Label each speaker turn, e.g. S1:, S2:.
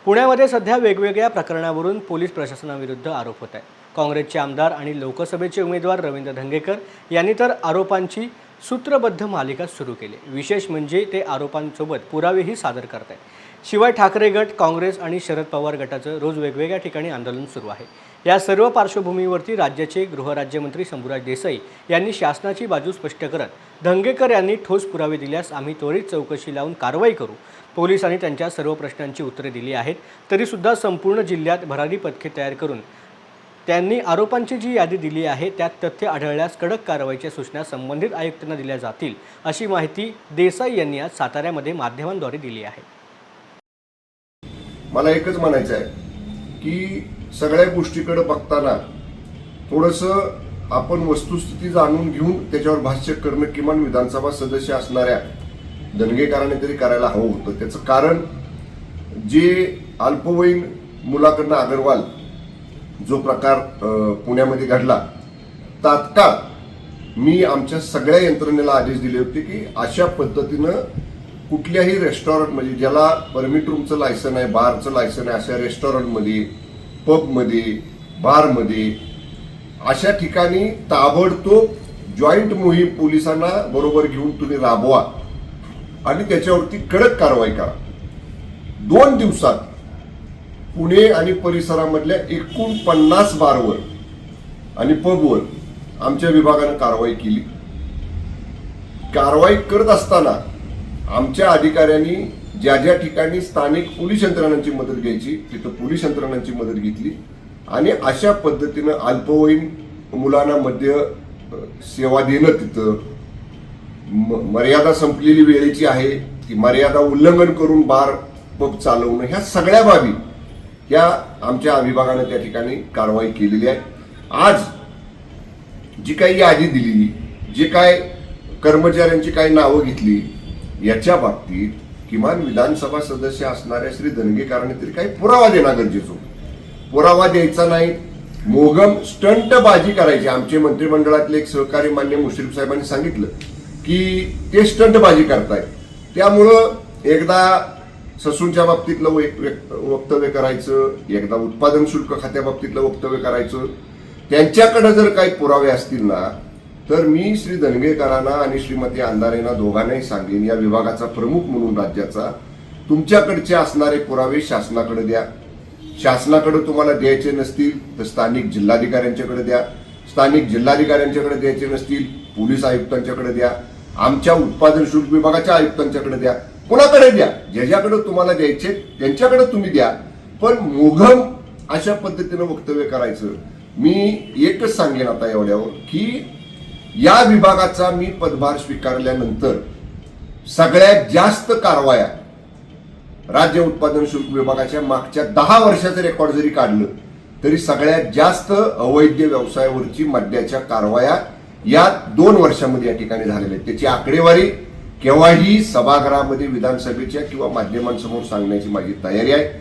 S1: पुण्यामध्ये सध्या वेगवेगळ्या प्रकरणावरून पोलीस प्रशासनाविरुद्ध आरोप होत आहेत। काँग्रेसचे आमदार आणि लोकसभेचे उमेदवार रवींद्र धंगेकर यांनी तर आरोपांची सूत्रबद्ध मालिका सुरू केली। विशेष म्हणजे ते आरोपांसोबत पुरावेही सादर करत आहेत। शिवाय ठाकरे गट, काँग्रेस आणि शरद पवार गटाचं रोज वेगवेगळ्या ठिकाणी आंदोलन सुरू आहे। या सर्व पार्श्वभूमीवरती राज्याचे गृहराज्यमंत्री शंभूराज देसाई यांनी शासनाची बाजू स्पष्ट करत धंगेकर यांनी ठोस पुरावे दिल्यास आम्ही त्वरित चौकशी लावून कारवाई करू। पोलिसांनी त्यांच्या सर्व प्रश्नांची उत्तरे दिली आहेत, तरी सुद्धा संपूर्ण जिल्ह्यात भरारी पथके तयार करून त्यांनी आरोपांची जी यादी दिली आहे त्यात तथ्य आढळल्यास कडक कारवाईच्या सूचना संबंधित आयुक्तांना दिल्या जातील, अशी माहिती देसाई यांनी आज साताऱ्यामध्ये माध्यमांद्वारे दिली आहे।
S2: मला एकच म्हणायचं आहे की सगळ्या गोष्टीकडे बघताना थोडंसं आपण वस्तुस्थिती जाणून घेऊन त्याच्यावर भाष्य करणं किमान विधानसभा सदस्य असणाऱ्या धंगेकरांनी तरी करायला हवं होतं। त्याचं कारण जे अल्पवयीन मुलाकडनं अग्रवाल जो प्रकार पुण्यामध्ये घडला, तात्काळ मी आमच्या सगळ्या यंत्रणेला आदेश दिले होते की अशा पद्धतीनं कुठल्याही रेस्टॉरंट म्हणजे ज्याला परमिट रूमचं लायसन आहे, बारचं लायसन आहे, अशा रेस्टॉरंटमध्ये, पबमध्ये, बारमध्ये अशा ठिकाणी ताबडतोब जॉईंट मोहीम पोलिसांना बरोबर घेऊन तुम्ही राबवा आणि त्याच्यावरती कडक कारवाई करा। 2 दिवसात पुणे आणि परिसरामधल्या एकूण 50 बारवर आणि पबवर आमच्या विभागानं कारवाई केली। कारवाई करत असताना आमच्या अधिकाऱ्यांनी ज्या ज्या ठिकाणी स्थानिक पोलीस यंत्रणांची मदत घ्यायची तिथं पोलीस यंत्रणांची मदत घेतली आणि अशा पद्धतीनं अल्पवयीन मुलांना मद्य सेवा देणं, तिथं मर्यादा संपलेली वेळेची आहे ती मर्यादा उल्लंघन करून बार पब चालवणं, ह्या सगळ्या बाबी ह्या आमच्या विभागाने त्या ठिकाणी कारवाई केलेली आहे। आज जी काही यादी दिली, जे काय कर्मचाऱ्यांची काही नावं घेतली, याच्या बाबतीत किमान विधानसभा सदस्य असणाऱ्या श्री धंगेकरांनी तरी काही पुरावा देणं गरजेचं होतं। पुरावा द्यायचा नाही, मोगम स्टंटबाजी करायची। आमचे मंत्रिमंडळातले एक सहकारी मान्य मुश्रीफ साहेबांनी सांगितलं की ते स्टंटबाजी करतायत, त्यामुळं एकदा ससूनच्या बाबतीतलं वक्तव्य करायचं, एकदा उत्पादन शुल्क खात्या बाबतीतलं वक्तव्य करायचं। त्यांच्याकडे जर काही पुरावे असतील ना तर मी श्री धंगेकरांना आणि श्रीमती अंधारेंना दोघांनाही सांगेन, या विभागाचा प्रमुख म्हणून राज्याचा तुमच्याकडचे असणारे पुरावे शासनाकडे द्या। शासनाकडे तुम्हाला द्यायचे नसतील तर स्थानिक जिल्हाधिकाऱ्यांच्याकडे द्या, स्थानिक जिल्हाधिकाऱ्यांच्याकडे द्यायचे नसतील पोलीस आयुक्तांच्याकडे द्या, आमच्या उत्पादन शुल्क विभागाच्या आयुक्तांच्याकडे द्या, कोणाकडे द्या, ज्याच्याकडे तुम्हाला द्यायचे त्यांच्याकडे तुम्ही द्या। पण मोघम अशा पद्धतीनं वक्तव्य करायचं, मी एकच सांगेन आता एवढ्यावर की या विभागाचा मी पदभार स्वीकारल्यानंतर सगळ्यात जास्त कारवाया राज्य उत्पादन शुल्क विभागाच्या मागच्या 10 वर्षाचं रेकॉर्ड जरी काढलं तरी सगळ्यात जास्त अवैध व्यवसायावरची मद्याच्या कारवाया या 2 वर्षामध्ये या ठिकाणी झालेल्या आहेत। त्याची आकडेवारी केव्हाही सभागृहामध्ये विधानसभेच्या किंवा माध्यमांसमोर सांगण्याची माझी तयारी आहे।